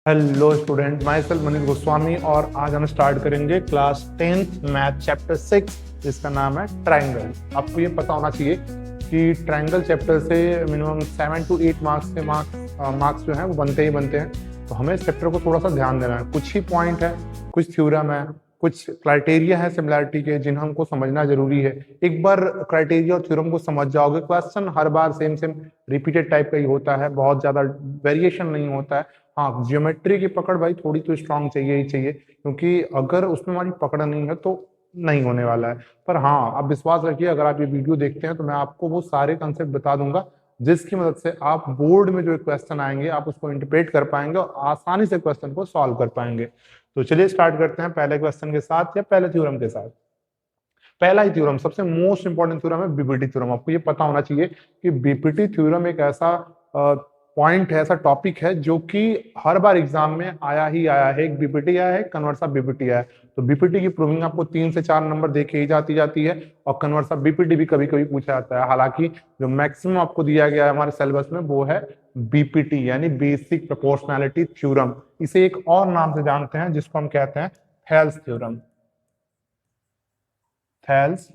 Hello student, my self Manish Goswami और आज हम स्टार्ट करेंगे क्लास 10th मैथ चैप्टर 6 जिसका नाम है ट्रायंगल। आपको ये पता होना चाहिए कि ट्रायंगल चैप्टर से मिनिमम 7 to 8 मार्क्स जो हैं वो बनते ही बनते हैं। तो हमें इस चैप्टर को थोड़ा सा ध्यान देना है। कुछ ही पॉइंट है, कुछ थ्योरम है, कुछ क्राइटेरिया है सिमिलैरिटी के जिन्हें हमको समझना जरूरी है। एक बार क्राइटेरिया और थ्योरम को समझ जाओगे, क्वेश्चन हर बार सेम रिपीटेड टाइप का ही होता है, बहुत ज्यादा वेरिएशन नहीं होता है। हाँ, ज्योमेट्री की पकड़ भाई थोड़ी तो स्ट्रांग चाहिए ही चाहिए, क्योंकि अगर उसमें हमारी पकड़ नहीं है तो नहीं होने वाला है। पर हाँ, आप विश्वास रखिए, अगर आप ये वीडियो देखते हैं तो मैं आपको वो सारे कंसेप्ट बता दूंगा जिसकी मदद से आप बोर्ड में जो क्वेश्चन आएंगे आप उसको इंटरप्रेट कर पाएंगे और आसानी से क्वेश्चन को सॉल्व कर पाएंगे। तो चलिए स्टार्ट करते हैं पहले क्वेश्चन के साथ या पहले थ्योरम के साथ। पहला ही थ्योरम, सबसे मोस्ट इंपॉर्टेंट थ्योरम है बीपीटी थ्योरम। आपको ये पता होना चाहिए कि बीपीटी थ्योरम एक ऐसा पॉइंट है, ऐसा टॉपिक है जो कि हर बार एग्जाम में आया ही आया है। एक बीपीटी आया है, कन्वर्स ऑफ बीपीटी आया है। तो बीपीटी की प्रूविंग आपको 3 से 4 नंबर देके ही जाती है और कन्वर्स ऑफ बीपीटी भी कभी कभी पूछा जाता है। हालांकि जो मैक्सिमम आपको दिया गया है हमारे सिलेबस में वो है बीपीटी यानी बेसिक प्रोपोर्शनैलिटी थ्योरम। इसे एक और नाम से जानते हैं जिसको हम कहते हैं थेल्स थ्योरम। थेल्स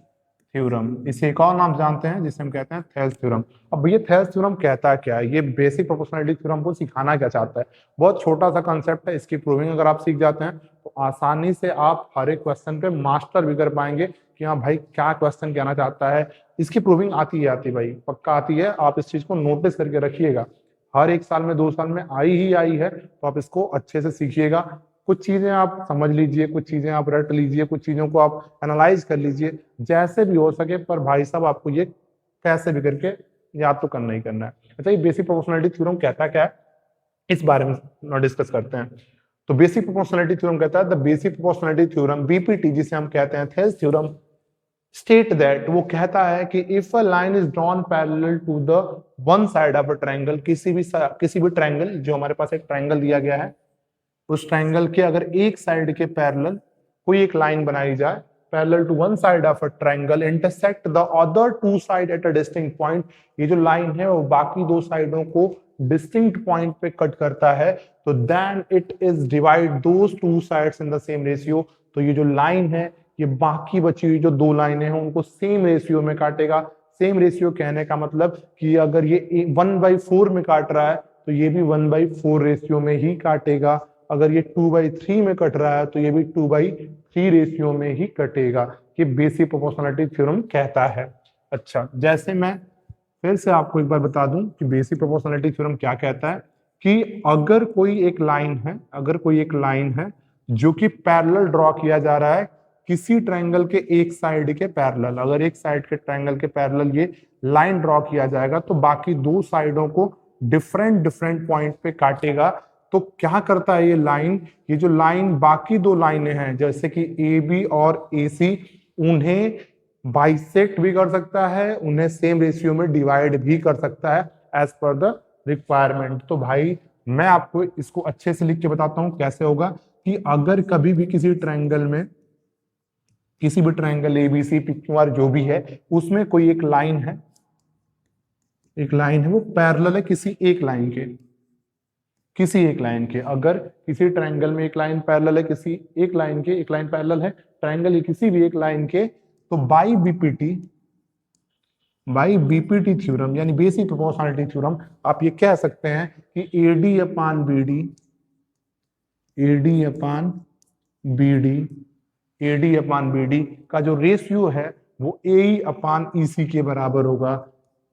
थ्योरम, इसे एक और नाम जानते हैं जिसे हम कहते हैं थेल्स थ्योरम। अब ये थेल्स थ्योरम कहता क्या है, ये बेसिक प्रोपोर्शनैलिटी थ्योरम को सिखाना क्या चाहता है? बहुत छोटा सा कंसेप्ट है, इसकी प्रूविंग अगर आप सीख जाते हैं तो आसानी से आप हर एक क्वेश्चन पे मास्टर भी कर पाएंगे कि हाँ भाई क्या क्वेश्चन कहना चाहता है। इसकी प्रूविंग आती है, आती भाई पक्का आती है। आप इस चीज को नोटिस करके रखिएगा, हर एक साल में 2 साल में आई ही आई है, तो आप इसको अच्छे से सीखिएगा। कुछ चीजें आप समझ लीजिए, कुछ चीजें आप रट लीजिए, कुछ चीजों को आप एनालाइज कर लीजिए, जैसे भी हो सके। पर भाई साहब आपको ये कैसे भी करके याद तो करना ही करना है। अच्छा, ये बेसिक प्रोपोर्शनैलिटी थ्योरम कहता क्या है इस बारे में डिस्कस करते हैं। तो बेसिक प्रोपोर्शनैलिटी थ्योरम कहता है the basic proportionality theorem BPT, जिसे हम कहते हैं थेल्स थ्योरम, स्टेट दैट, वो कहता है कि if a line is drawn parallel to the one side of a triangle, किसी भी ट्रायंगल, जो हमारे पास एक ट्रायंगल दिया गया है, उस ट्रायंगल के अगर एक साइड के पैरेलल कोई एक लाइन बनाई जाए, parallel to one side of a triangle intersect the other two side at a distinct point, ये जो लाइन है वो बाकी दो साइडों को डिस्टिंक्ट पॉइंट पे कट करता है, तो then it is divide those two sides in the same ratio. तो ये जो लाइन है ये बाकी बची हुई जो दो लाइनें हैं उनको सेम रेशियो में काटेगा। सेम रेशियो कहने का मतलब कि अगर ये 1/4 में काट रहा है तो ये भी 1/4 रेशियो में ही काटेगा। अगर ये 2/3 में कट रहा है तो ये भी 2/3 रेशियो में ही कटेगा। ये बेसिक प्रोपोर्शनैलिटी थ्योरम कहता है। अच्छा, जैसे मैं फिर से आपको एक बार बता दूं कि बेसिक प्रोपोर्शनैलिटी थ्योरम क्या कहता है कि अगर कोई एक लाइन है, अगर कोई एक लाइन है जो कि पैरेलल ड्रॉ किया जा रहा है किसी ट्रायंगल के एक साइड के पैरेलल, अगर एक साइड के ट्रायंगल के पैरेलल ये लाइन ड्रॉ किया जाएगा तो बाकी दो साइडों को डिफरेंट डिफरेंट पॉइंट पे काटेगा। तो क्या करता है ये लाइन, ये जो लाइन बाकी दो लाइनें हैं जैसे कि ए बी और ए सी, उन्हें बाइसेक्ट भी कर सकता है, उन्हें सेम रेशियो में डिवाइड भी कर सकता है एज पर द रिक्वायरमेंट। तो भाई मैं आपको इसको अच्छे से लिख के बताता हूं कैसे होगा कि अगर कभी भी किसी ट्रायंगल में, किसी भी triangle A B C P Q R जो भी है उसमें कोई एक लाइन है, एक लाइन है वो पैरेलल है किसी एक लाइन के, किसी एक लाइन के, अगर किसी ट्रायंगल में एक लाइन पैरेलल है किसी एक लाइन के, एक लाइन पैरेलल है ट्रायंगल की किसी भी एक लाइन के, तो बाई बीपीटी थ्योरम यानी बेसिक प्रोपोर्शनैलिटी थ्योरम आप ये कह सकते हैं कि एडी अपान बीडी, एडी अपान बीडी, एडी अपान बीडी का जो रेशियो है वो ए अपान ईसी के बराबर होगा,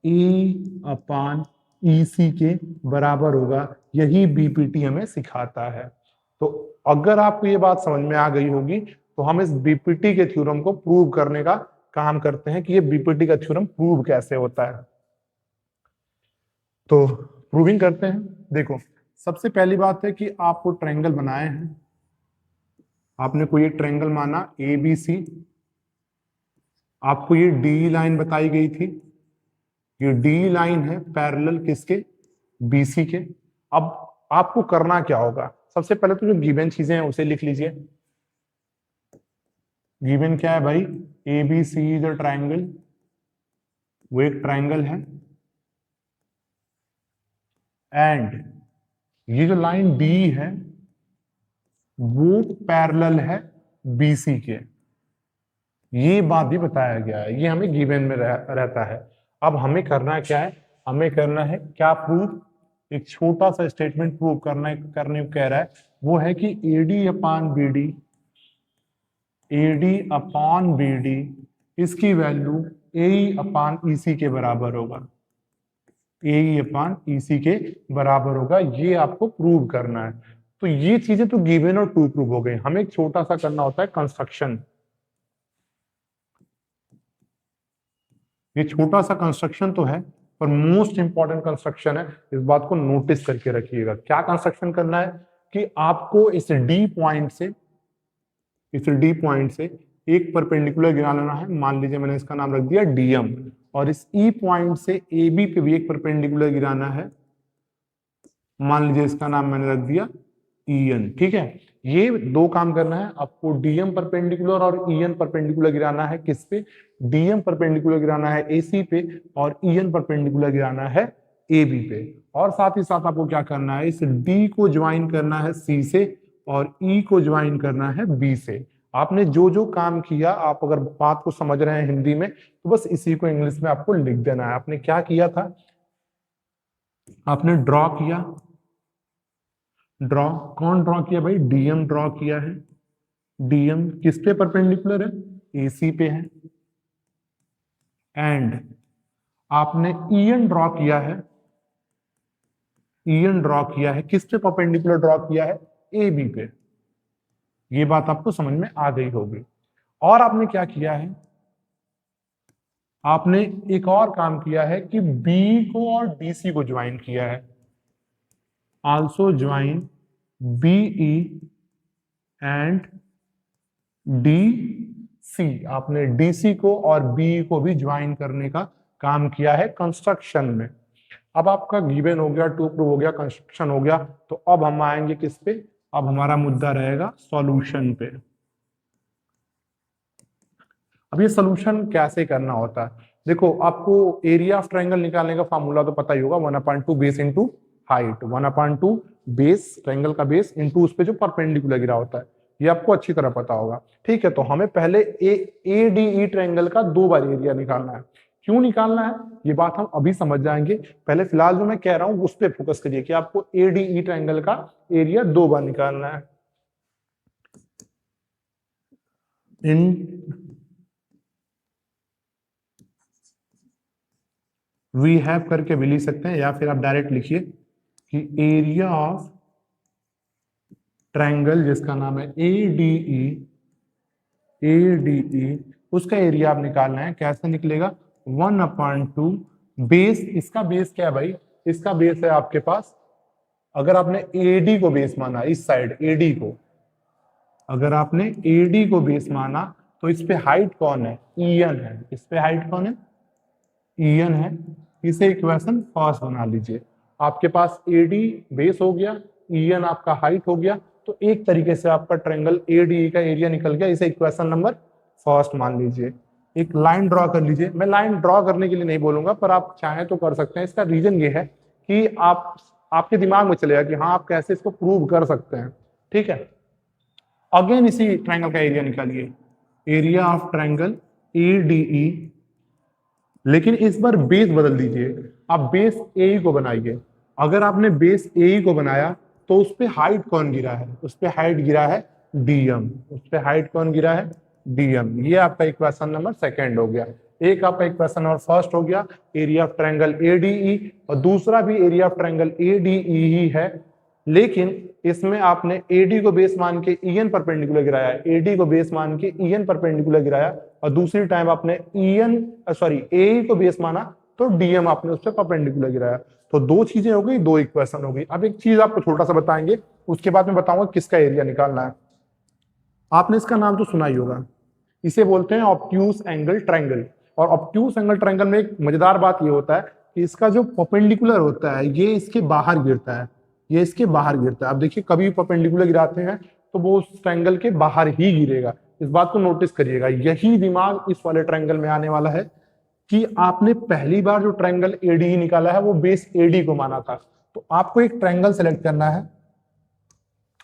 ए अपान ईसी के बराबर होगा। यही बीपीटी हमें सिखाता है। तो अगर आपको ये बात समझ में आ गई होगी तो हम इस बीपीटी के थ्योरम को प्रूव करने का काम करते हैं कि ये बीपीटी का थ्योरम प्रूव कैसे होता है। तो प्रूविंग करते हैं। देखो, सबसे पहली बात है कि आपको ट्रायंगल बनाए हैं, आपने कोई एक ट्रायंगल माना ए बी सी, आपको ये डी लाइन बताई गई थी, ये डी लाइन है पैरेलल किसके, बीसी के। अब आपको करना क्या होगा, सबसे पहले तो जो गिवन चीजें हैं उसे लिख लीजिए। गिवन क्या है भाई, A B C is a triangle, वो एक ट्रायंगल है, एंड ये जो लाइन डी है वो पैरेलल है बीसी के, ये बात भी बताया गया है, ये हमें गिवन में रहता है। अब हमें करना क्या है, हमें करना है क्या प्रूव, एक छोटा सा स्टेटमेंट प्रूव करने को कह रहा है, वो है कि एडी अपॉन बीडी इसकी वैल्यू ए अपॉन ईसी के बराबर होगा, ए अपॉन ईसी के बराबर होगा, ये आपको प्रूव करना है। तो ये चीजें तो गिवन और टू प्रूव हो गई, हमें एक छोटा सा करना होता है कंस्ट्रक्शन। ये छोटा सा कंस्ट्रक्शन तो है पर मोस्ट इंपॉर्टेंट कंस्ट्रक्शन है, इस बात को नोटिस करके रखिएगा। क्या कंस्ट्रक्शन करना है कि आपको इस डी पॉइंट से एक परपेंडिकुलर गिराना है, मान लीजिए मैंने इसका नाम रख दिया डीएम, और इस ई पॉइंट से ए बी पे भी एक परपेंडिकुलर गिराना है, मान लीजिए इसका नाम मैंने रख दिया ईएन। ठीक है, ये दो काम करना है आपको, डीएम परपेंडिकुलर और ईएन परपेंडिकुलर गिराना है किस पे, डीएम परपेंडिकुलर गिराना है एसी पे और ईएन परपेंडिकुलर गिराना है एबी पे। और साथ ही साथ आपको क्या करना है, इस डी को ज्वाइन करना है सी से और ई को ज्वाइन करना है बी से। आपने जो जो काम किया, आप अगर बात को समझ रहे हैं हिंदी में तो बस इसी को इंग्लिश में आपको लिख देना है। आपने क्या किया था, आपने ड्रॉ किया, कौन ड्रॉ किया भाई, डीएम ड्रॉ किया है, डीएम किस पे परपेंडिकुलर है, एसी पे है। एंड आपने ईएन ड्रॉ किया है, किस पे परपेंडिकुलर ड्रॉ किया है, ए बी पे। ये बात आपको समझ में आ गई होगी। और आपने क्या किया है, आपने एक और काम किया है कि बी को और डीसी को ज्वाइन किया है, also join BE and DC. आपने डीसी को और बी को भी ज्वाइन करने का काम किया है कंस्ट्रक्शन में। अब आपका गिवन हो गया, टू प्रूव हो गया, कंस्ट्रक्शन हो गया, तो अब हम आएंगे किस पे, अब हमारा मुद्दा रहेगा सॉल्यूशन पे। अब ये सॉल्यूशन कैसे करना होता है, देखो आपको एरिया ऑफ ट्रायंगल निकालने का फार्मूला तो पता ही होगा, 1/2 base into height, 1/2 base, triangle का बेस इंटू उस पे जो परपेंडिकुलर गिरा होता है, ये आपको अच्छी तरह पता होगा। ठीक है, तो हमें पहले ए डी ई ट्रायंगल का 2 बार एरिया निकालना है। क्यों निकालना है ये बात हम अभी समझ जाएंगे, पहले फिलहाल जो मैं कह रहा हूं उस पर फोकस करिए कि आपको ए डी ई ट्रायंगल का एरिया 2 बार निकालना है। वी हैव करके भी लिख सकते हैं या फिर आप डायरेक्ट लिखिए कि एरिया ऑफ ट्रायंगल जिसका नाम है ए डी ई, उसका एरिया आप निकालना है। कैसे निकलेगा, 1/2 बेस, इसका बेस क्या है भाई, इसका बेस है आपके पास, अगर आपने एडी को बेस माना, इस साइड एडी को अगर आपने एडी को बेस माना तो इस पे हाइट कौन है, ईएन है, इस पे हाइट कौन है, ईएन है। इसे इक्वेशन फर्स्ट बना लीजिए, आपके पास एडी बेस हो गया, ईएन आपका हाइट हो गया, तो एक तरीके से आपका ट्रायंगल एडी का एरिया निकल गया, इसे इक्वेशन नंबर फर्स्ट मान लीजिए। एक लाइन ड्रॉ कर लीजिए, मैं लाइन ड्रॉ करने के लिए नहीं बोलूंगा पर आप चाहें तो कर सकते हैं। इसका रीजन ये है कि आपके दिमाग में चलेगा कि हाँ आप कैसे इसको प्रूव कर सकते हैं। ठीक है, अगेन इसी ट्रायंगल का एरिया निकालिए, एरिया ऑफ ट्रायंगल एडीई, लेकिन इस बार बेस बदल दीजिए, आप बेस ए को बनाइए। अगर आपने बेस ए को बनाया तो उस पे हाइट कौन गिरा है, उस पे हाइट गिरा है डीएम, उस पे हाइट कौन गिरा है डीएम। ये आपका इक्वेशन नंबर सेकंड हो गया। एक आपका इक्वेशन नंबर फर्स्ट हो गया एरिया ऑफ ट्रायंगल एडीई, और दूसरा भी एरिया ऑफ ट्रायंगल एडीई ही है, लेकिन इसमें आपने एडी को बेस मान के ईएन परपेंडिकुलर गिराया, एडी को बेस मान के ईएन परपेंडिकुलर गिराया, और दूसरी टाइम आपने ए को बेस माना तो डीएम आपने उस पर परपेंडिकुलर गिराया। तो दो चीजें हो गई, दो इक्वेशन हो गई। अब एक चीज आपको छोटा सा बताएंगे, उसके बाद में बताऊंगा किसका एरिया निकालना है। आपने इसका नाम तो सुना ही होगा, इसे बोलते हैं ऑब्ट्यूज एंगल ट्रायंगल। और ऑब्ट्यूज एंगल ट्रायंगल में एक मजेदार बात ये होता है कि इसका जो परपेंडिकुलर होता है ये इसके बाहर गिरता है, ये इसके बाहर गिरता है। आप देखिए कभी परपेंडिकुलर गिराते हैं तो वो उस ट्रायंगल के बाहर ही गिरेगा, इस बात को नोटिस करिएगा। यही दिमाग इस वाले ट्रायंगल में आने वाला है कि आपने पहली बार जो ट्रायंगल एडी निकाला है वो बेस एडी को माना था, तो आपको एक ट्रायंगल सेलेक्ट करना है,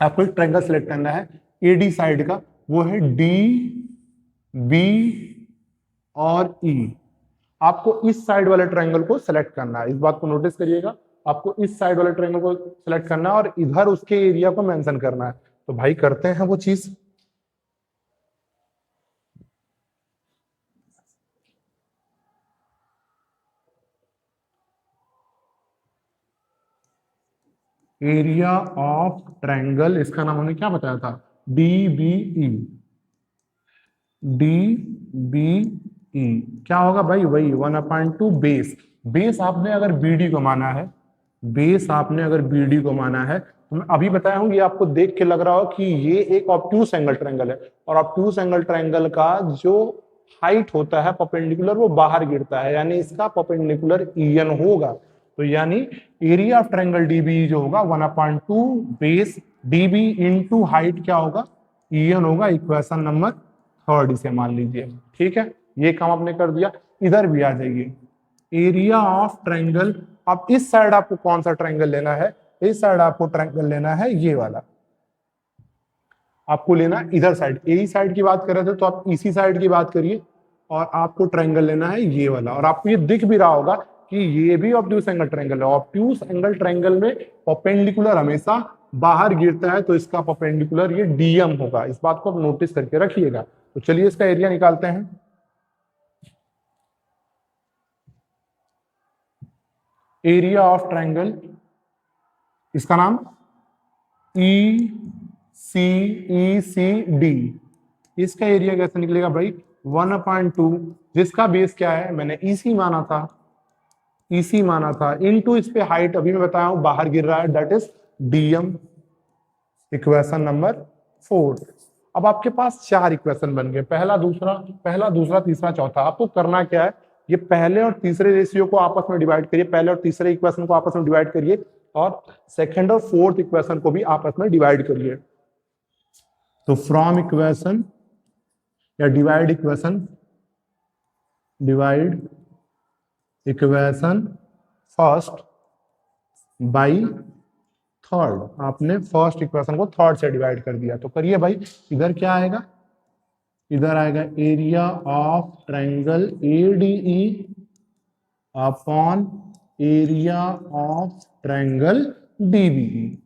आपको एक ट्रायंगल सेलेक्ट करना है एडी साइड का, वो है डी बी और ई। आपको इस साइड वाले ट्रायंगल को सेलेक्ट करना है, इस बात को नोटिस करिएगा, आपको इस साइड वाले ट्रायंगल को सेलेक्ट करना है और इधर उसके एरिया को मेंशन करना है। तो भाई करते हैं वो चीज। एरिया ऑफ ट्रायंगल, इसका नाम हमने क्या बताया था, D B E. D B E क्या होगा भाई, वही 1/2 बेस। बेस आपने अगर बीडी को माना है, बेस आपने अगर बीडी को माना है, तो मैं अभी बताया हूं, ये आपको देख के लग रहा हो कि ये एक ऑब्ट्यूस एंगल ट्रायंगल है, और ऑब्ट्यूस एंगल ट्रायंगल का जो हाइट होता है परपेंडिकुलर, वो बाहर गिरता है, यानी इसका परपेंडिकुलर ईएन होगा। तो यानी एरिया ऑफ ट्रायंगल डीबी जो होगा 1/2 बेस डीबी इनटू हाइट क्या होगा, ईएन होगा। इक्वेशन नंबर थर्ड इसे मान लीजिए। ठीक है, ये काम आपने कर दिया। इधर भी आ जाइए, एरिया ऑफ ट्रायंगल। अब इस साइड आपको कौन सा ट्रायंगल लेना है, इस साइड आपको ट्रायंगल लेना है ये वाला, आपको लेना इधर साइड। ए साइड की बात कर रहे थे तो आप इसी साइड की बात करिए, और आपको ट्रायंगल लेना है ये वाला। और आपको ये दिख भी रहा होगा कि ये भी ऑब्ट्यूस एंगल ट्रायंगल है। ऑब्ट्यूस एंगल ट्रायंगल में परपेंडिकुलर हमेशा बाहर गिरता है, तो इसका परपेंडिकुलर ये डीएम होगा, इस बात को आप नोटिस करके रखिएगा। तो चलिए इसका एरिया निकालते हैं। एरिया ऑफ ट्रायंगल, इसका नाम ई सी डी। इसका एरिया कैसे निकलेगा भाई, 1/2, जिसका बेस क्या है, मैंने ईसी माना था, ईसी माना था, इनटू इस पे हाइट अभी मैं बताया हूं बाहर गिर रहा है, that is DM. Equation number 4। अब आपके पास 4 इक्वेशन बन गए, पहला दूसरा तीसरा चौथा। आपको करना क्या है, ये पहले और तीसरे रेशियो को आपस में डिवाइड करिए, पहले और तीसरे इक्वेशन को आपस में डिवाइड करिए, और सेकंड और फोर्थ इक्वेशन को भी आपस में डिवाइड करिए। तो फ्रॉम इक्वेशन या divide equation, divide equation first by third. आपने फर्स्ट इक्वेशन को थर्ड से डिवाइड कर दिया, तो करिए भाई। इधर क्या आएगा, इधर आएगा area of triangle ADE upon area of triangle DBE.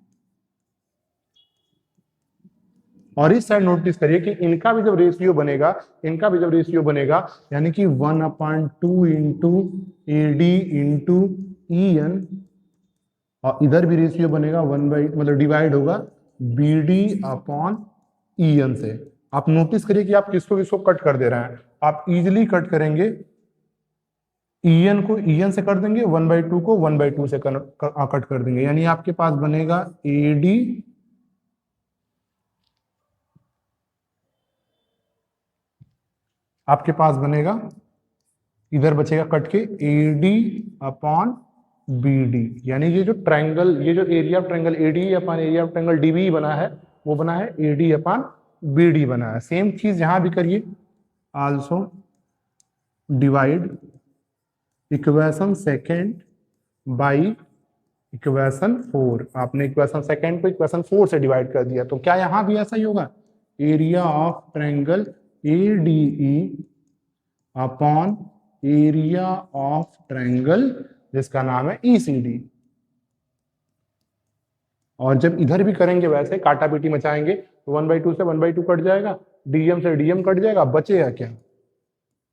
और इस साइड नोटिस करिए कि इनका भी जब रेशियो बनेगा, इनका भी जब रेशियो बनेगा, यानी कि 1/2 into AD into E N, और इधर भी रेशियो बनेगा 1 मतलब डिवाइड होगा B D upon E N से। आप नोटिस करिए कि आप किसको किसको कट कर दे रहे हैं। आप इजिली कट करेंगे, ई एन को ई एन से कर देंगे, 1/2 को 1/2 से कट कर देंगे, यानी आपके पास बनेगा ए डी आपके पास बनेगा, इधर बचेगा कट के A D upon B D. यानी ये जो ट्रायंगल, ये जो area of triangle AD upon area of triangle DB बना है, वो बना है एडी अपॉन बी डी बना है। सेम चीज यहां भी करिए, also divide equation second by equation 4। आपने इक्वेशन सेकेंड को इक्वेशन 4 से डिवाइड कर दिया, तो क्या यहां भी ऐसा ही होगा, area of triangle ADE upon area of triangle जिसका नाम है ईसीडी। और जब इधर भी करेंगे वैसे काटा पीटी मचाएंगे, तो 1/2 से 1/2 कट जाएगा, डीएम से डीएम कट जाएगा, बचेगा क्या,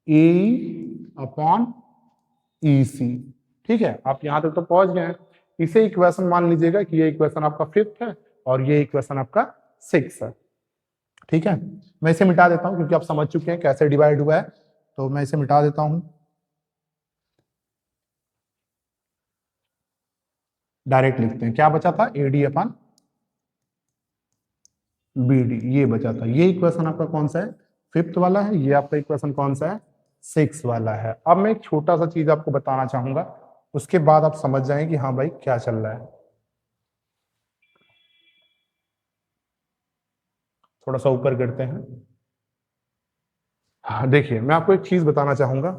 ए अपॉन ईसी। ठीक है, आप यहां तक तो पहुंच गए हैं। इसे इक्वेशन मान लीजिएगा कि ये इक्वेशन आपका 5th है और ये इक्वेशन आपका 6 है। ठीक है, मैं इसे मिटा देता हूं क्योंकि आप समझ चुके हैं कैसे डिवाइड हुआ है, तो मैं इसे मिटा देता हूं। डायरेक्ट लिखते हैं, क्या बचा था, एडी अपॉन बीडी, ये बचा था। ये इक्वेशन आपका कौन सा है, 5th वाला है। ये आपका इक्वेशन कौन सा है, 6 वाला है। अब मैं एक छोटा सा चीज आपको बताना चाहूंगा, उसके बाद आप समझ जाएं कि हाँ भाई क्या चल रहा है। थोड़ा सा ऊपर करते हैं। हाँ, देखिए मैं आपको एक चीज बताना चाहूंगा।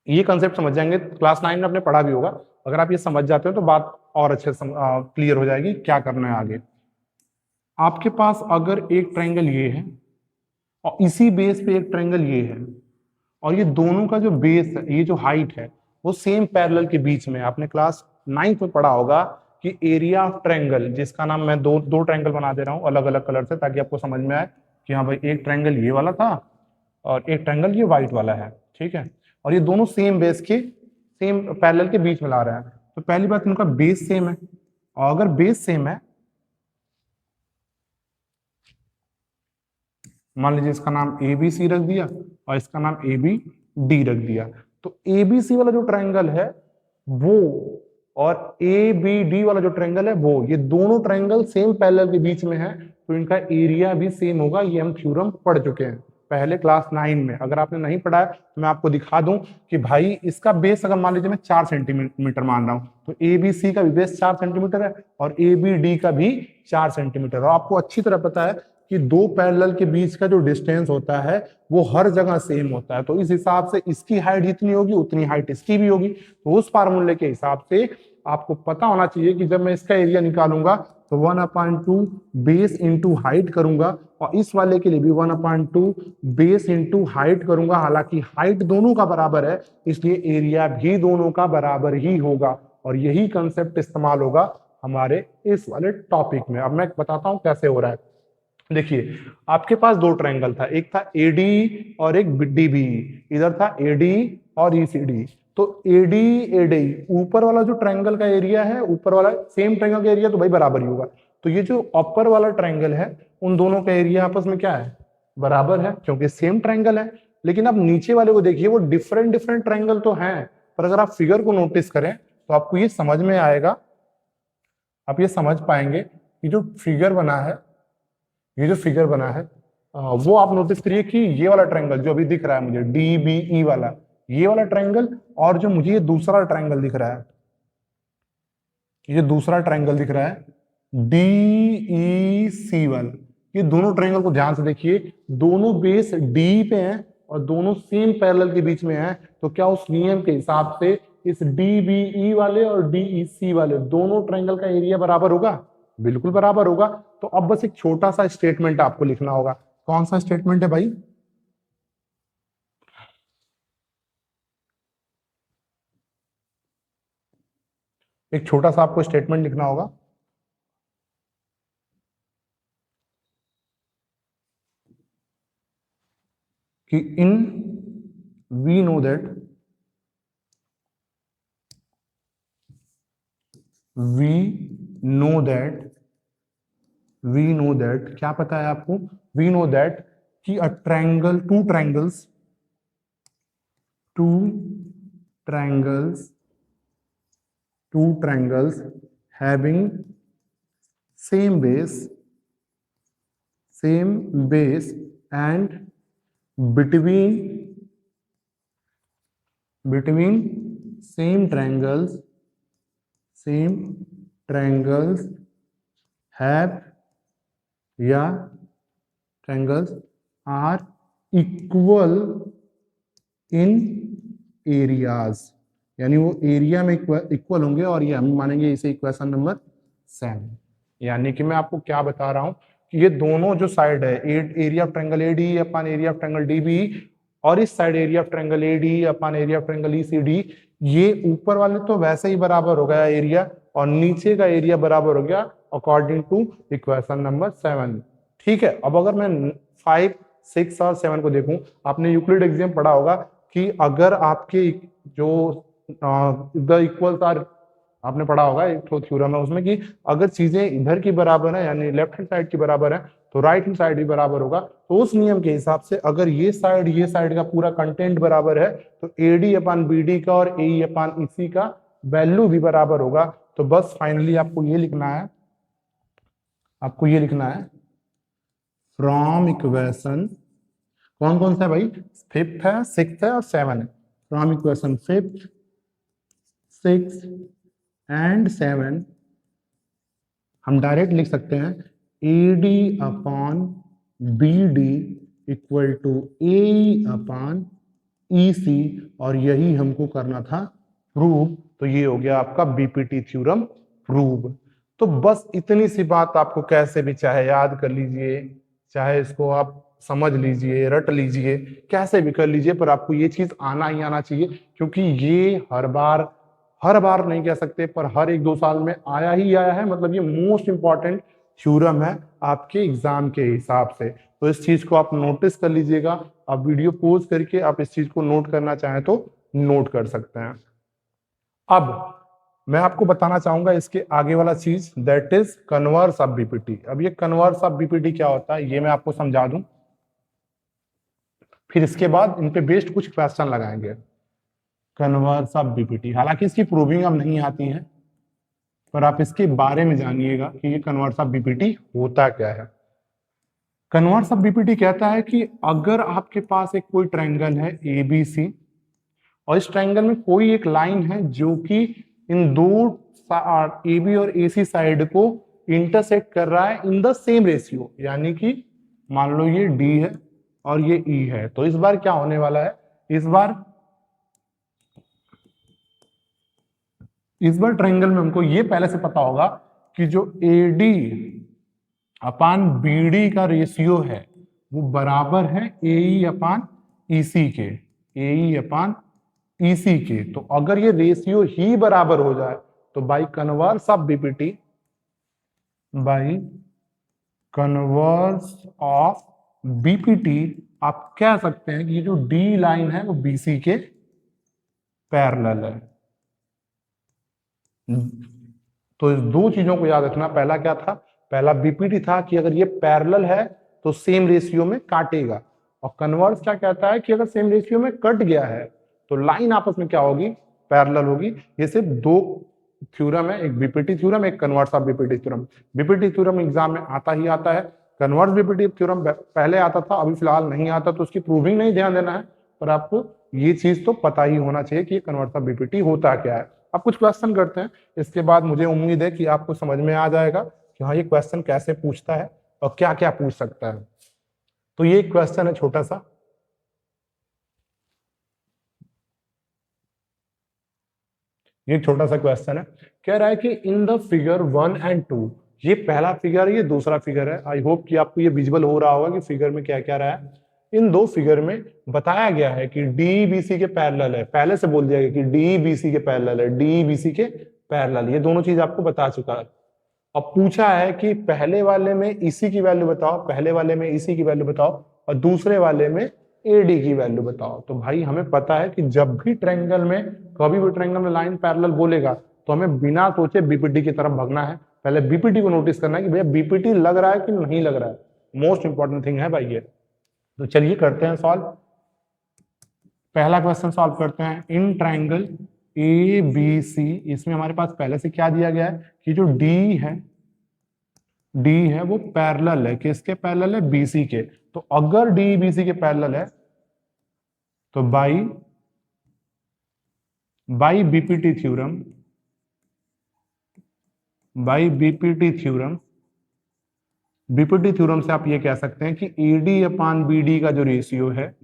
ये कंसेप्ट समझ जाएंगे, क्लास 9 में आपने पढ़ा भी होगा। अगर आप ये समझ जाते हो तो बात और अच्छे से क्लियर हो जाएगी क्या करना है आगे। आपके पास अगर एक ट्रायंगल ये है और इसी बेस पे एक ट्रायंगल ये है, और ये दोनों का जो बेस है, ये जो हाइट है, वो सेम पैरेलल के बीच में। आपने क्लास 9th में पढ़ा होगा कि एरिया ऑफ ट्रायंगल, जिसका नाम मैं दो दो ट्रायंगल बना दे रहा हूं अलग अलग कलर से, ताकि आपको समझ में आए कि हाँ भाई एक ट्रायंगल ये वाला था और एक ट्रायंगल ये व्हाइट वाला है, ठीक है। और ये दोनों सेम बेस के, सेम पैरेलल के बीच में ला रहे हैं। तो पहली बात, इनका बेस सेम है, और अगर बेस सेम है, मान लीजिए इसका नाम ए बी सी रख दिया और इसका नाम ए बी डी रख दिया, तो ए बी सी वाला जो ट्रायंगल है वो और ए बी डी वाला जो ट्रायंगल है वो, ये दोनों ट्रायंगल सेम पैरेलल के बीच में है, तो इनका एरिया भी सेम होगा। ये हम थ्योरम पढ़ चुके हैं पहले क्लास 9 में। अगर आपने नहीं पढ़ा है तो मैं आपको दिखा दूं कि भाई इसका बेस अगर मान लीजिए मैं 4 सेंटीमीटर मान रहा हूं, तो ए बी सी का भी बेस 4 सेंटीमीटर है और ए बी डी का भी 4 सेंटीमीटर। और आपको अच्छी तरह पता है कि दो पैरेलल के बीच का जो डिस्टेंस होता है वो हर जगह सेम होता है, तो इस हिसाब से इसकी हाइट जितनी होगी उतनी हाइट इसकी भी होगी। तो उस फार्मूले के हिसाब से आपको पता होना चाहिए कि जब मैं इसका एरिया निकालूंगा तो 1/2 बेस इंटू हाइट करूंगा, और इस वाले के लिए भी 1/2 बेस इंटू हाइट करूंगा। हालांकि हाइट दोनों का बराबर है, इसलिए एरिया भी दोनों का बराबर ही होगा, और यही कंसेप्ट इस्तेमाल होगा हमारे इस वाले टॉपिक में। अब मैं बताता हूं कैसे हो रहा है। देखिए, आपके पास दो ट्रायंगल था, एक था एडी और एक डीबी, इधर था एडी और ईसीडी। तो एडी एडी ऊपर वाला जो ट्रायंगल का एरिया है, ऊपर वाला सेम ट्रायंगल का एरिया तो भाई बराबर ही होगा। तो ये जो अपर वाला ट्रायंगल है, उन दोनों का एरिया आपस में क्या है, बराबर है, क्योंकि सेम ट्रायंगल है। लेकिन अब नीचे वाले को देखिए, वो डिफरेंट डिफरेंट ट्रायंगल तो हैं, पर अगर आप फिगर को नोटिस करें तो आपको ये समझ में आएगा, आप ये समझ पाएंगे कि जो फिगर बना है, ये जो फिगर बना है वो आप नोटिस करिए कि ये वाला ट्रायंगल जो अभी दिख रहा है मुझे डी बी ई वाला, ये वाला ट्रायंगल, और जो मुझे ये दूसरा ट्रायंगल दिख रहा है, ये दूसरा ट्रायंगल दिख रहा है डी ई सी वाला, ये दोनों ट्रायंगल को ध्यान से देखिए, दोनों बेस डी पे हैं और दोनों सेम पैरेलल के बीच में है। तो क्या उस नियम के हिसाब से इस डी बी ई वाले और डी ई सी वाले दोनों ट्रायंगल का एरिया बराबर होगा? बिल्कुल बराबर होगा। तो अब बस एक छोटा सा स्टेटमेंट आपको लिखना होगा। कौन सा स्टेटमेंट है भाई? एक छोटा सा आपको स्टेटमेंट लिखना होगा कि इन we know that we know that we know that क्या पता है आपको? वी नो दैट कि a triangle, two triangles having same base and between same triangles have या triangles are equal in areas, यानी वो एरिया में इक्वल होंगे, और ये हम मानेंगे इसे इक्वेशन नंबर 7। यानी कि मैं आपको क्या बता रहा हूं कि ये दोनों जो साइड है, area of triangle AD upon area of triangle DB, और इस side area of triangle AD upon area of triangle ECD, ये ऊपर वाले तो वैसे ही बराबर हो गया एरिया, और नीचे का एरिया बराबर हो गया अकॉर्डिंग टू इक्वेशन नंबर 7। ठीक है। अब अगर मैं 5, 6 और 7 को देखूं, आपने यूक्लिड एग्जाम पढ़ा होगा कि अगर आपके जो द इक्वल्स आर, आपने पढ़ा होगा एक तो थ्योरम है उसमें कि अगर चीजें इधर की बराबर है, यानी लेफ्ट हैंड साइड की बराबर है, तो राइट हैंड साइड भी बराबर होगा। तो उस नियम के हिसाब से अगर ये साइड का पूरा कंटेंट बराबर है, तो एडी अपान बीडी का और ए अपान ईसी का वैल्यू भी बराबर होगा। तो बस फाइनली आपको ये लिखना है, फ्रॉम इक्वेशन, कौन कौन सा है भाई? 5th है, 6th है और 7 है। फ्रॉम इक्वेशन 5th, 6 एंड 7 हम डायरेक्ट लिख सकते हैं AD upon BD equal to AE upon EC, और यही हमको करना था प्रूव। तो ये हो गया आपका बीपीटी थ्योरम प्रूव। तो बस इतनी सी बात आपको कैसे भी चाहे याद कर लीजिए, चाहे इसको आप समझ लीजिए, रट लीजिए, कैसे भी कर लीजिए, पर आपको ये चीज आना ही आना चाहिए, क्योंकि ये हर बार नहीं कह सकते पर हर 1-2 साल में आया ही आया है। मतलब ये मोस्ट इंपॉर्टेंट थ्योरम है आपके एग्जाम के हिसाब से। तो इस चीज को आप नोटिस कर लीजिएगा। आप वीडियो पॉज करके आप इस चीज को नोट करना चाहें तो नोट कर सकते हैं। अब मैं आपको बताना चाहूंगा इसके आगे वाला चीज, that is converse of BPT. अब ये कन्वर्स ऑफ बीपीटी क्या होता है ये मैं आपको समझा दूं, फिर इसके बाद इन पे बेस्ड कुछ क्वेश्चन लगाएंगे। कन्वर्स ऑफ बीपीटी, हालांकि इसकी प्रूविंग अब नहीं आती है, पर आप इसके बारे में जानिएगा कि ये कन्वर्स ऑफ बीपीटी होता क्या है। कन्वर्स ऑफ बीपीटी कहता है कि अगर आपके पास एक कोई ट्रायंगल है एबीसी, और इस ट्रायंगल में कोई एक लाइन है जो कि इन दो ए बी और ए सी साइड को इंटरसेक्ट कर रहा है इन द सेम रेशियो, यानी कि मान लो ये डी है और ये ई है। तो इस बार क्या होने वाला है, इस बार ट्रायंगल में हमको ये पहले से पता होगा कि जो A D upon B D का रेशियो है वो बराबर है ए ई अपान ई सी के, ए ई अपान ईसी के। तो अगर ये रेशियो ही बराबर हो जाए तो by converse of BPT, by converse of BPT आप कह सकते हैं कि जो डी लाइन है वो बीसी के पैरेलल है। तो इस दो चीजों को याद रखना। पहला क्या था, पहला बीपीटी था कि अगर ये पैरेलल है तो सेम रेशियो में काटेगा, और कन्वर्स क्या कहता है कि अगर सेम रेशियो में कट गया है तो लाइन आपस में क्या होगी, पैरेलल होगी। ये सिर्फ दो थ्योरम है, एक बीपीटी थ्योरम, एक converse of BPT theorem. BPT theorem exam में आता ही आता है, कन्वर्स बीपीटी थ्योरम पहले आता था, अभी फिलहाल नहीं आता, तो उसकी प्रूविंग नहीं ध्यान देना है, पर आपको ये चीज तो पता ही होना चाहिए कि कन्वर्स ऑफ बीपीटी होता क्या है। अब कुछ क्वेश्चन करते हैं, इसके बाद मुझे उम्मीद है कि आपको समझ में आ जाएगा कि हाँ ये क्वेश्चन कैसे पूछता है और क्या क्या पूछ सकता है। तो ये एक क्वेश्चन है छोटा सा, ये छोटा सा क्वेश्चन है, कह रहा है कि इन द फिगर 1 एंड 2, ये पहला फिगर है, ये दूसरा फिगर है। आई होप कि आपको ये विजुअल हो रहा होगा कि फिगर में क्या क्या रहा है। इन दो फिगर में बताया गया है कि डी बीसी के पैरेलल है, पहले से बोल दिया गया कि डी बीसी के पैरेलल है, डी बीसी के पैरेलल, ये दोनों चीज आपको बता चुका है। अब पूछा है कि पहले वाले में इसी की वैल्यू बताओ, पहले वाले में इसी की वैल्यू बताओ, और दूसरे वाले में एडी की वैल्यू बताओ। तो भाई हमें पता है कि जब भी ट्रायंगल में, कभी भी ट्रायंगल में लाइन पैरेलल बोलेगा तो हमें बिना सोचे बीपीटी की तरफ भागना है। पहले बीपीटी को नोटिस करना है कि भैया बीपीटी लग रहा है कि नहीं लग रहा है, मोस्ट इंपॉर्टेंट थिंग है भाई ये। तो चलिए करते हैं सॉल्व। पहला क्वेश्चन सॉल्व करते हैं। इन ट्रायंगल ए बी सी, इसमें हमारे पास पहले से क्या दिया गया है कि जो डी है वो पैरेलल है, किसके पैरेलल है, बीसी के। तो अगर डी बीसी के पैरेलल है तो by BPT theorem, BPT theorem से आप ये कह सकते हैं कि एडी अपान बीडी का जो रेशियो है,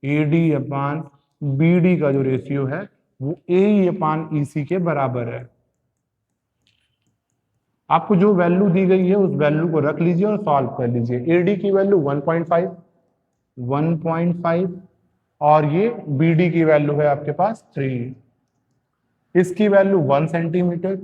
एडी अपान बीडी का जो रेशियो है वो ए अपान ईसी के बराबर है। आपको जो वैल्यू दी गई है उस वैल्यू को रख लीजिए और सॉल्व कर लीजिए। एडी की वैल्यू 1.5 और ये बीडी की वैल्यू है आपके पास 3, इसकी वैल्यू 1 सेंटीमीटर।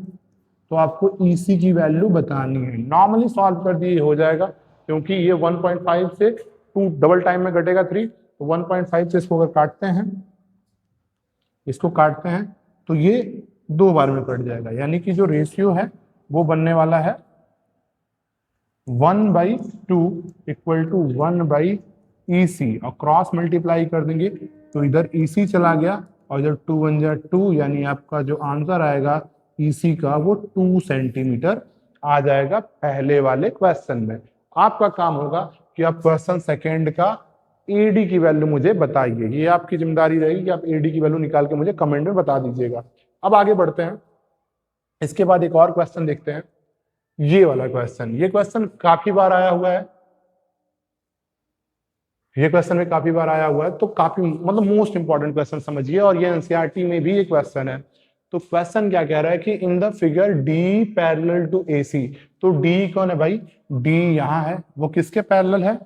तो आपको ईसी की वैल्यू बतानी है। नॉर्मली सॉल्व कर दिए हो जाएगा, क्योंकि ये 1.5 से 2 डबल टाइम में घटेगा 3, तो 1.5 से इसको अगर काटते हैं तो ये 2 बार में कट जाएगा, यानी कि जो रेशियो है वो बनने वाला है 1/2 इक्वल टू 1/EC, और क्रॉस मल्टीप्लाई कर देंगे तो इधर EC चला गया और इधर 2 1 जा 2, यानी आपका जो आंसर आएगा EC का वो 2 सेंटीमीटर आ जाएगा पहले वाले क्वेश्चन में। आपका काम होगा कि आप क्वेश्चन सेकेंड का एडी की वैल्यू मुझे बताइए, ये आपकी जिम्मेदारी रहेगी कि आप एडी की वैल्यू निकाल के मुझे कमेंट में बता दीजिएगा। अब आगे बढ़ते हैं, इसके बाद एक और क्वेश्चन देखते हैं, ये वाला क्वेश्चन। ये क्वेश्चन काफी बार आया हुआ है, ये क्वेश्चन में काफी बार आया हुआ है, तो काफी मतलब मोस्ट इंपॉर्टेंट क्वेश्चन समझिए, और ये एनसीईआरटी में भी एक क्वेश्चन है। तो क्वेश्चन क्या कह रहा है कि in the figure D parallel to AC, तो डी कौन है भाई, डी यहाँ है, वो किसके पैरेलल है,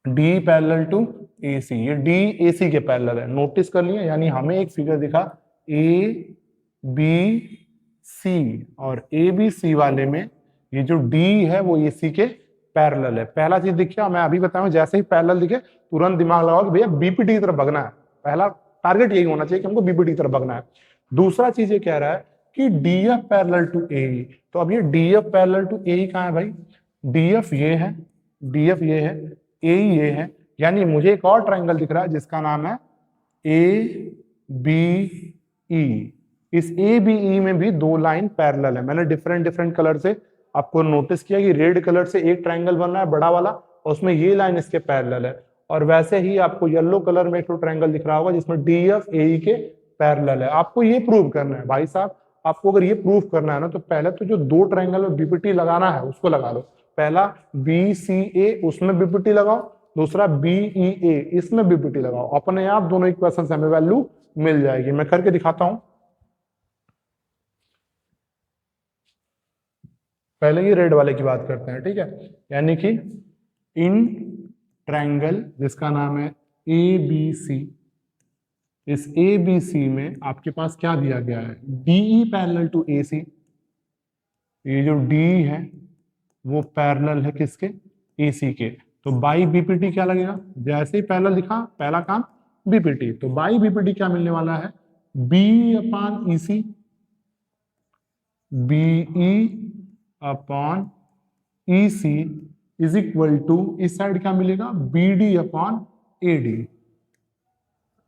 डी पैरेलल टू एसी, ये डी एसी के पैरेलल है, नोटिस कर लिया। यानी हमें एक फिगर दिखा ए बी सी, और ए बी सी वाले में ये जो डी है वो एसी के पैरेलल है। पहला चीज दिखा, मैं अभी बताऊं, जैसे ही पैरेलल दिखे तुरंत दिमाग लगाओ कि भैया बीपीटी की तरफ भगना है, पहला टारगेट यही होना चाहिए कि हमको बीपीटी की तरफ भगना है। दूसरा चीज ये कह रहा है कि डीएफ पैरेलल टू ए, तो अब ये डीएफ पैरेलल टू ए कहाँ है भाई, डीएफ ये है, डीएफ ये है, ए ये है, यानी मुझे एक और ट्रायंगल दिख रहा है जिसका नाम है ए बी ई। इस ए बी ई में भी दो लाइन पैरेलल है। मैंने डिफरेंट डिफरेंट कलर से आपको नोटिस किया कि रेड कलर से एक ट्रायंगल बन रहा है बड़ा वाला, और उसमें ये लाइन इसके पैरेलल है, और वैसे ही आपको येलो कलर में एक ट्रायंगल दिख रहा होगा जिसमें डी एफ ए ई के पैरेलल है। आपको ये प्रूव करना है भाई साहब, आपको अगर ये प्रूव करना है ना, तो पहले तो जो दो ट्रायंगल में बीपीटी लगाना है उसको लगा लो। पहला बी सी ए, उसमें बीपीटी लगाओ, दूसरा बी ई ए, इसमें बीपीटी लगाओ, अपने आप दोनों इक्वेशन से हमें वैल्यू मिल जाएगी। मैं करके दिखाता हूं। पहले ये रेड वाले की बात करते हैं, ठीक है। यानी कि इन ट्रायंगल जिसका नाम है ए बी सी, इस ए बी सी में आपके पास क्या दिया गया है, डीई पैरेलल टू ए सी। ये जो डी है वो पैरेलल है किसके, ए सी के। तो बाई बीपीटी क्या लगेगा, जैसे ही पैरेलल दिखा पहला काम बीपीटी, तो बाई बीपीटी क्या मिलने वाला है, B upon E C, be upon E C is equal to, इस साइड क्या मिलेगा, B D upon A D,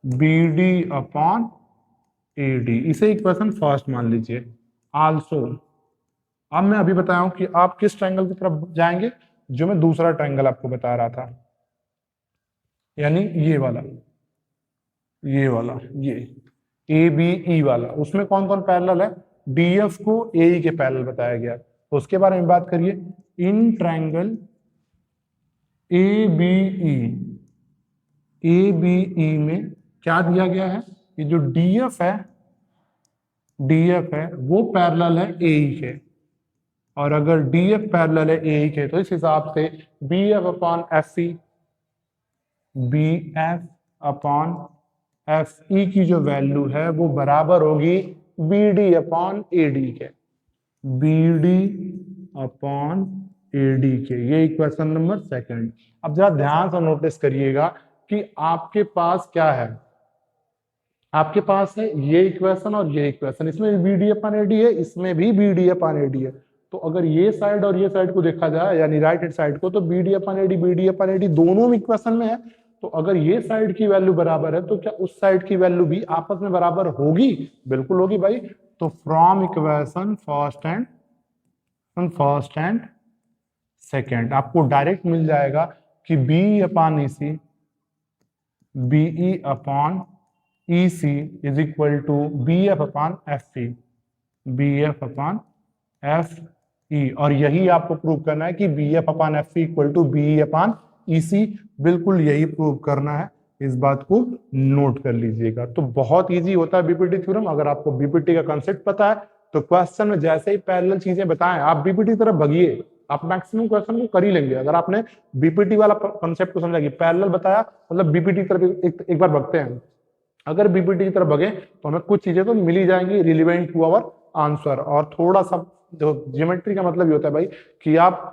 B D upon A D. इसे इक्वेशन फर्स्ट मान लीजिए। आल्सो, अब मैं अभी बताया हूं कि आप किस ट्रायंगल की तरफ जाएंगे, जो मैं दूसरा ट्रायंगल आपको बता रहा था, यानी ये वाला, ये वाला, ये ए बी ई वाला, उसमें कौन कौन पैरेलल है, डीएफ को ए के पैरेलल बताया गया। तो उसके बारे में बात करिए। In triangle A B E, A B E में क्या दिया गया है, ये जो डीएफ है, डीएफ है वो पैरेलल है ए के, और अगर डीएफ पैरेलल है ए के तो इस हिसाब से B F upon F C, B F upon F E की जो वैल्यू है वो बराबर होगी B D upon A D के, B D upon A D के। ये इक्वेशन नंबर सेकंड। अब जरा ध्यान से नोटिस करिएगा कि आपके पास क्या है, आपके पास है ये इक्वेशन और ये इक्वेशन, इसमें B D upon A D है, इसमें भी B D upon A D है। तो अगर ये साइड और ये साइड को देखा जाए, यानी राइट हैंड साइड को, तो B D upon A D दोनों इक्वेशन में है। तो अगर ये साइड की वैल्यू बराबर है तो क्या उस साइड की वैल्यू भी आपस में बराबर होगी, बिल्कुल होगी भाई। तो from equation first and second आपको डायरेक्ट मिल जाएगा कि B upon E C, be upon E C is equal to B F upon F E, B F upon F E. और यही आपको प्रूव करना है कि B F upon F E equal to B upon E C, बिल्कुल यही prove करना है। इस बात को नोट कर लीजिएगा। तो बहुत इजी होता है बीपीटी थ्योरम। अगर आपको बीपीटी का कंसेप्ट पता है तो क्वेश्चन में जैसे ही पैरेलल चीजें बताएं आप बीपीटी की तरफ भगिए, आप मैक्सिमम क्वेश्चन को कर ही लेंगे। अगर आपने बीपीटी वाला कंसेप्ट को समझा कि पैरेलल बताया मतलब बीपीटी की तरफ एक बार भगते हैं। अगर बीपीटी की तरफ भगे तो हमें कुछ चीजें तो मिल ही जाएंगी रिलेवेंट टू आवर आंसर। और थोड़ा सा जो ज्योमेट्री का मतलब ये होता है भाई कि आप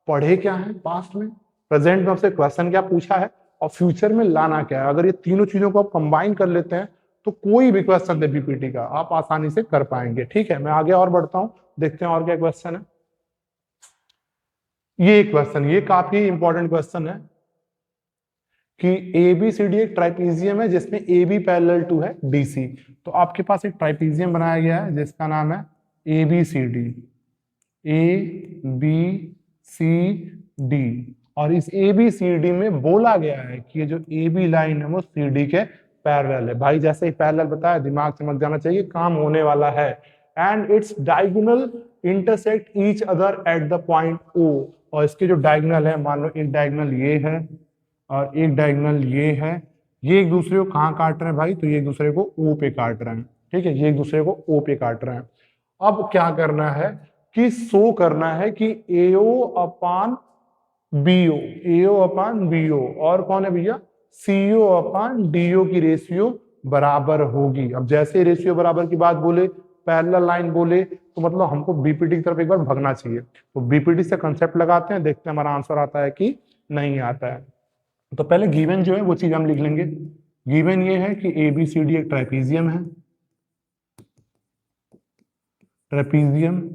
पढ़े क्या है पास्ट में, प्रेजेंट में आपसे क्वेश्चन क्या पूछा है और फ्यूचर में लाना क्या है। अगर ये तीनों चीजों को आप कंबाइन कर लेते हैं तो कोई भी क्वेश्चन दे बीपीटी का आप आसानी से कर पाएंगे। ठीक है, मैं आगे और बढ़ता हूं, देखते हैं और क्या क्वेश्चन है। ये क्वेश्चन, ये काफी इंपॉर्टेंट क्वेश्चन है कि एबीसीडी एक ट्राइपीजियम है जिसमें ए बी पैरेलल टू है डीसी। तो आपके पास एक ट्राइपीजियम बनाया गया है जिसका नाम है ABCD, A B C D. और इस एबीसीडी में बोला गया है कि ये जो ए बी लाइन है वो सी डी के पैरेलल है। भाई जैसे ही पैरेलल बताया दिमाग समझ जाना चाहिए, काम होने वाला है। And it's diagonal intersect each other at the point O. और इसके जो डायगोनल है, मान लो एक डायगोनल ये है और एक डायगोनल ये है, ये एक दूसरे को कहाँ काट रहे हैं भाई, तो ये एक दूसरे को ओ पे काट रहे हैं। ठीक है, ये एक दूसरे को ओ पे काट रहे हैं। अब क्या करना है कि शो करना है कि एओ अपान बीओ, एओ अपान बीओ और कौन है भैया, सीओ अपान डीओ की रेशियो बराबर होगी। अब जैसे रेशियो बराबर की बात बोले, पैरेलल लाइन बोले, तो मतलब हमको बीपीटी की तरफ एक बार भगना चाहिए। तो बीपीटी से कंसेप्ट लगाते हैं, देखते हैं हमारा आंसर आता है कि नहीं आता है। तो पहले गिवन जो है वो चीज हम लिख लेंगे। गिवन ये है कि ए बी सी डी एक ट्राइपीजियम है, ट्रेपीजियम।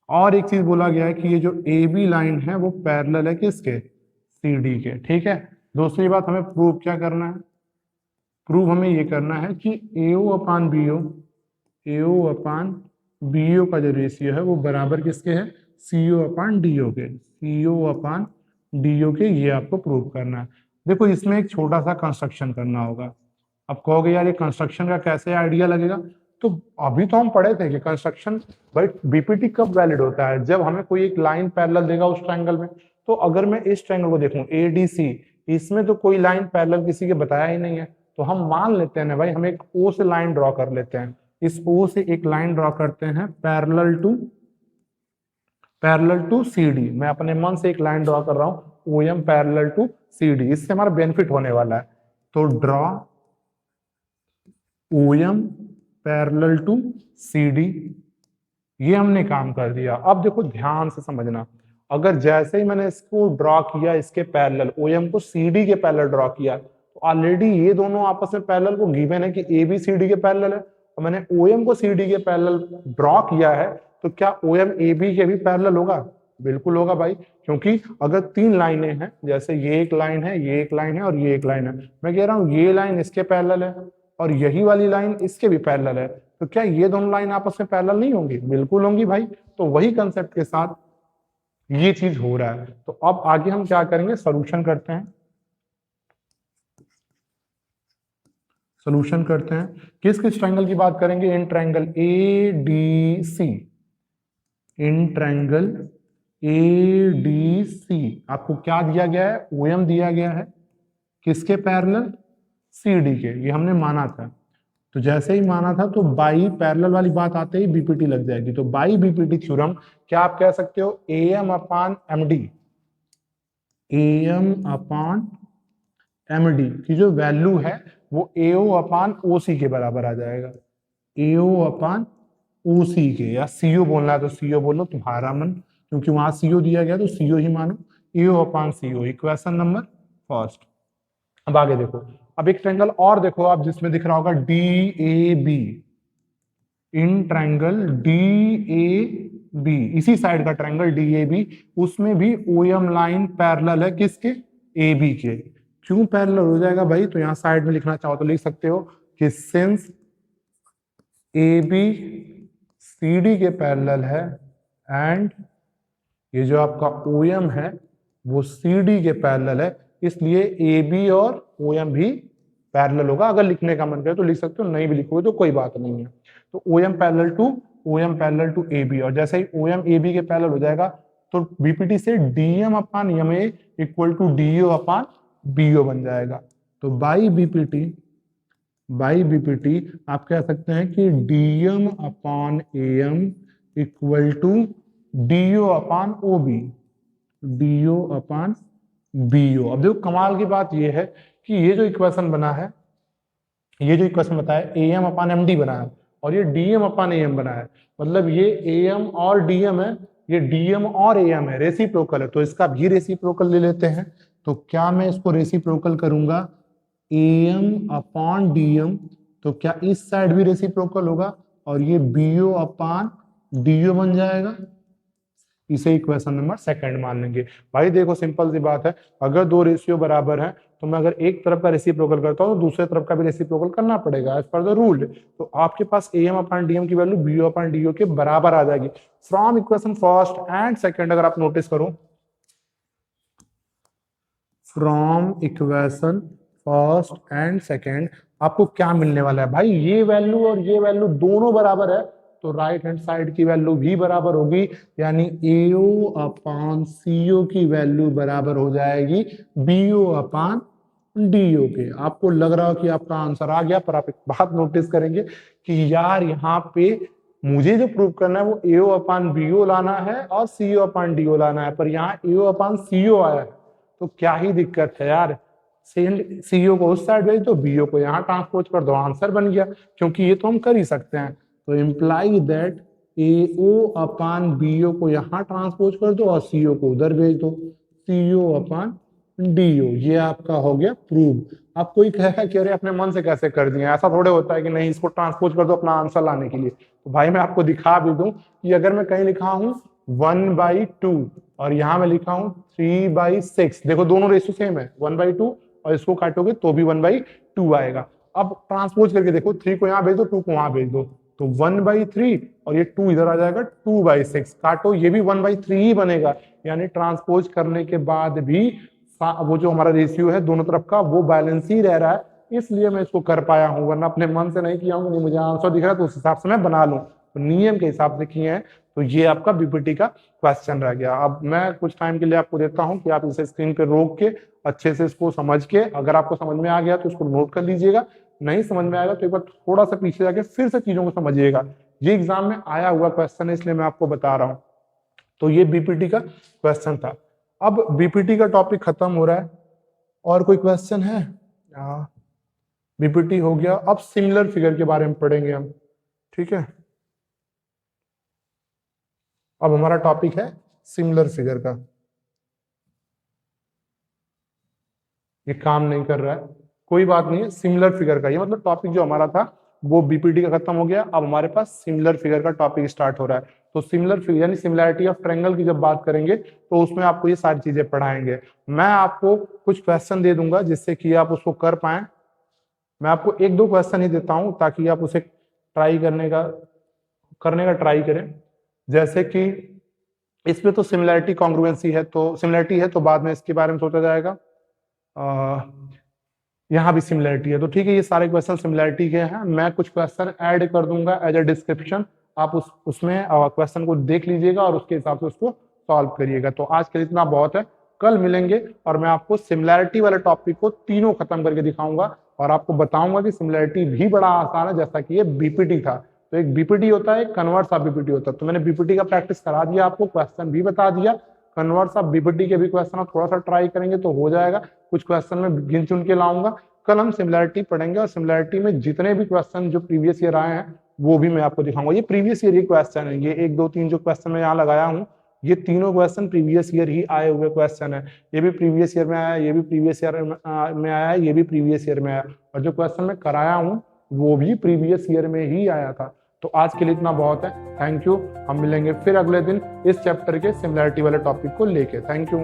और एक चीज बोला गया है कि ये जो ए बी लाइन है वो पैरेलल है किसके, सी डी के। ठीक है, दूसरी बात हमें प्रूव क्या करना है, प्रूव हमें ये करना है कि एओ अपान बीओ, एओ अपान बीओ का जो रेशियो है वो बराबर किसके है, सीओ अपान डीओ के, सीओ अपान डीओ के। ये आपको प्रूव करना है। देखो इसमें एक छोटा सा कंस्ट्रक्शन करना होगा। अब कहोगे यार ये कंस्ट्रक्शन का कैसे आइडिया लगेगा, तो अभी तो हम पढ़े थे कि कंस्ट्रक्शन भाई बीपीटी कब वैलिड होता है, जब हमें कोई एक लाइन पैरेलल देगा उस ट्रायंगल में। तो अगर मैं इस ट्रायंगल को देखूं एडीसी, इसमें तो कोई लाइन पैरेलल किसी के बताया ही नहीं है, तो हम मान लेते हैं ना भाई, हम एक ओ से लाइन ड्रॉ कर लेते हैं। इस ओ से एक लाइन ड्रॉ करते हैं पैरेलल टू सी डी। मैं अपने मन से एक लाइन ड्रॉ कर रहा हूं, O M parallel to C D. इससे हमारा बेनिफिट होने वाला है। तो draw O M parallel to C D, ये हमने काम कर दिया। अब देखो ध्यान से समझना, अगर जैसे ही मैंने इसको ड्रॉ किया, इसके पैरेलल ओ एम को सी डी के पैरेलल ड्रॉ किया, तो ऑलरेडी ये दोनों आपस में पैरेलल को गिवन है कि ए बी सी डी के पैरेलल है, और मैंने ओ एम को सी डी के पैरेलल ड्रॉ किया है, तो क्या ओ एम ए बी के भी पैरेलल होगा, बिल्कुल होगा भाई। क्योंकि अगर तीन लाइनें हैं, जैसे ये एक लाइन है, ये एक लाइन है और ये एक लाइन है, मैं कह रहा हूं ये लाइन इसके पैरेलल है और यही वाली लाइन इसके भी पैरेलल है, तो क्या ये दोनों लाइन आपस में पैरेलल नहीं होंगी, बिल्कुल होंगी भाई। तो वही कंसेप्ट के साथ ये चीज हो रहा है। तो अब आगे हम क्या करेंगे, सॉल्यूशन करते हैं। सॉल्यूशन करते हैं, किस किस ट्रायंगल की बात करेंगे, in triangle A D C, in triangle A D C आपको क्या दिया गया है, ओएम दिया गया है, किसके पैरेलल, सी डी के। ये हमने माना था। तो जैसे ही माना था तो बाई पैरेलल वाली बात आते ही बीपीटी लग जाएगी। तो बाई बीपीटी थ्योरम क्या आप कह सकते हो, A M upon M D, A M upon M D की जो वैल्यू है वो एओ अपान ओ सी के बराबर आ जाएगा, एओ अपान ओ सी के, या सीओ बोलना है तो सीओ बोलो, तुम्हारा मन, क्योंकि वहां सीओ दिया गया तो सीओ ही मानो, एओ अपान सीओ। Equation number first. अब आगे देखो, अब एक ट्रायंगल और देखो आप, जिसमें दिख रहा होगा D A B, in triangle D A B, इसी साइड का ट्रायंगल डी ए बी, उसमें भी ओ एम लाइन पैरेलल है किसके, ए बी के। क्यों पैरेलल हो जाएगा भाई, तो यहां साइड में लिखना चाहो तो लिख सकते हो कि since A B C D के पैरेलल है एंड ये जो आपका ओ एम है वो सी डी के पैरेलल है, इसलिए ए बी और ओ एम भी पैरेलल होगा। अगर लिखने का मन करे तो लिख सकते हो, नहीं भी लिखोगे तो कोई बात नहीं है। तो O M parallel to A B, और जैसे ही ओ एम ए बी के पैरेलल हो जाएगा तो बीपीटी से D M upon M A equal to D O upon B O बन जाएगा। तो बाई बीपीटी आप कह सकते हैं कि D M upon A M equal to D O upon O B, D O upon B O. अब देखो कमाल की बात यह है कि ये जो इक्वेशन बना है, ये जो इक्वेशन बताया A M upon M D बना है और ये D M upon A M बना है, मतलब ये ए एम और डी एम है, ये डी एम और ए एम है, रेसिप्रोकल है। तो इसका भी रेसिप्रोकल ले लेते हैं। तो क्या मैं इसको रेसिप्रोकल करूंगा, A M upon D M, तो क्या इस साइड भी रेसिप्रोकल होगा और ये B O upon D O बन जाएगा। इसे इक्वेशन नंबर सेकंड मान लेंगे। भाई देखो सिंपल सी बात है, अगर दो रेशियो बराबर है तो मैं अगर एक तरफ का रेसिप्रोकल करता हूं तो दूसरे तरफ का भी रेसिप्रोकल करना पड़ेगा एज पर द रूल। तो आपके पास A M upon D M की value B O upon D O के बराबर आ जाएगी from equation first and second. अगर आप नोटिस करो, from equation first and second आपको क्या मिलने वाला है भाई, ये वैल्यू और ये वैल्यू दोनों बराबर है तो राइट हैंड साइड की वैल्यू भी बराबर होगी, यानी AO अपॉन CO की वैल्यू बराबर हो जाएगी BO अपॉन DO के। आपको लग रहा हो कि आपका आंसर आ गया, पर आप एक बात नोटिस करेंगे कि यार यहाँ पे मुझे जो प्रूव करना है वो AO अपान BO लाना है और CO अपान DO लाना है, पर यहाँ AO अपान CO आया है, तो क्या ही दिक्कत है यार। CO को उस साइड भेज दो, BO को यहाँ ट्रांसपोज कर दो, आंसर बन गया, क्योंकि ये तो हम कर ही सकते हैं। तो imply that AO upon BO को यहाँ ट्रांसपोज कर दो और CO को उधर भेज दो, CO अपान DO। ये आपका हो गया प्रूव। आप कोई कहे कि अरे अपने मन से कैसे कर दिया, ऐसा थोड़े होता है कि नहीं इसको ट्रांसपोज कर दो अपना आंसर लाने के लिए। तो भाई मैं आपको दिखा भी दूं कि अगर मैं कहीं लिखा हूं 1/2 और यहाँ मैं लिखा हूं 3/6, देखो दोनों रेशियो सेम है, 1/2 और इसको काटोगे तो भी 1/2 आएगा। अब ट्रांसपोज करके देखो, 3 को यहाँ भेज दो, 2 को वहां भेज दो, तो 1/3 और ये 2 इधर आ जाएगा 2/6, काटो ये भी 1/3 ही बनेगा, यानी ट्रांसपोज करने के बाद भी वो जो हमारा रेशियो है दोनों तरफ का वो बैलेंस ही रह रहा है, इसलिए मैं इसको कर पाया हूं, वरना अपने मन से नहीं किया हूं, नहीं मुझे आंसर दिख रहा है तो उस हिसाब से मैं बना लूं, तो नियम के हिसाब से किए हैं। तो ये आपका बीपीटी का क्वेश्चन रह गया। अब मैं कुछ टाइम के लिए आपको देता हूं कि आप इसे स्क्रीन पे रोक के अच्छे से इसको समझ के, अगर आपको समझ में आ गया तो इसको नोट कर लीजिएगा, नहीं समझ में आएगा तो एक बार थोड़ा सा पीछे जाके फिर से चीजों को समझिएगा। ये एग्जाम में आया हुआ क्वेश्चन है इसलिए मैं आपको बता रहा हूँ। तो ये बीपीटी का क्वेश्चन था। अब बीपीटी का टॉपिक खत्म हो रहा है, और कोई क्वेश्चन है? बीपीटी हो गया। अब सिमिलर फिगर के बारे में पढ़ेंगे हम, ठीक है। अब हमारा टॉपिक है सिमिलर फिगर का। ये काम नहीं कर रहा है, कोई बात नहीं है। सिमिलर फिगर का ये मतलब टॉपिक जो हमारा था वो बीपीटी का खत्म हो गया। अब हमारे पास सिमिलर फिगर का टॉपिक स्टार्ट हो रहा है। तो सिमिलर फिगर यानी सिमिलैरिटी ऑफ ट्रायंगल की जब बात करेंगे तो उसमें आपको ये सारी चीजें पढ़ाएंगे। मैं आपको कुछ क्वेश्चन दे दूंगा जिससे कि आप उसको कर पाए। मैं आपको 1-2 क्वेश्चन ही देता हूं ताकि आप उसे ट्राई करने का ट्राई करें। जैसे कि इसमें तो सिमिलैरिटी कॉन्ग्रुएंसी है, तो सिमिलैरिटी है तो बाद में इसके बारे में सोचा जाएगा। यहाँ भी सिमिलैरिटी है, तो ठीक है, ये सारे क्वेश्चन सिमिलैरिटी के हैं। मैं कुछ क्वेश्चन ऐड कर दूंगा एज अ डिस्क्रिप्शन, आप उसमें क्वेश्चन को देख लीजिएगा और उसके हिसाब से उसको सॉल्व करिएगा। तो आज के लिए इतना बहुत है, कल मिलेंगे और मैं आपको सिमिलैरिटी वाले टॉपिक को तीनों खत्म करके दिखाऊंगा और आपको बताऊंगा कि सिमिलैरिटी भी बड़ा आसान है, जैसा कि ये बीपीटी था। तो एक बीपीटी होता है, एक कन्वर्स ऑफ बीपीटी होता है। तो मैंने बीपीटी का प्रैक्टिस करा दिया, आपको क्वेश्चन भी बता दिया। कन्वर्स ऑफ बीपीटी के भी क्वेश्चन आप थोड़ा सा ट्राई करेंगे तो हो जाएगा। कुछ क्वेश्चन में गिन चुन के लाऊंगा। कल हम सिमिलैरिटी पढ़ेंगे और सिमिलैरिटी में जितने भी क्वेश्चन जो प्रीवियस ईयर आए हैं वो भी मैं आपको दिखाऊंगा। ये प्रीवियस ईयर ही क्वेश्चन है, ये 1 2 3 जो क्वेश्चन मैं यहाँ लगाया हूँ ये तीनों क्वेश्चन प्रीवियस ईयर ही आए हुए क्वेश्चन है। ये भी प्रीवियस ईयर में आया, ये भी प्रीवियस ईयर में आया, ये भी प्रीवियस ईयर में आया, और जो क्वेश्चन मैं कराया हूँ वो भी प्रीवियस ईयर में ही आया था। तो आज के लिए इतना बहुत है, थैंक यू। हम मिलेंगे फिर अगले दिन इस चैप्टर के सिमिलैरिटी वाले टॉपिक को लेके। Thank you.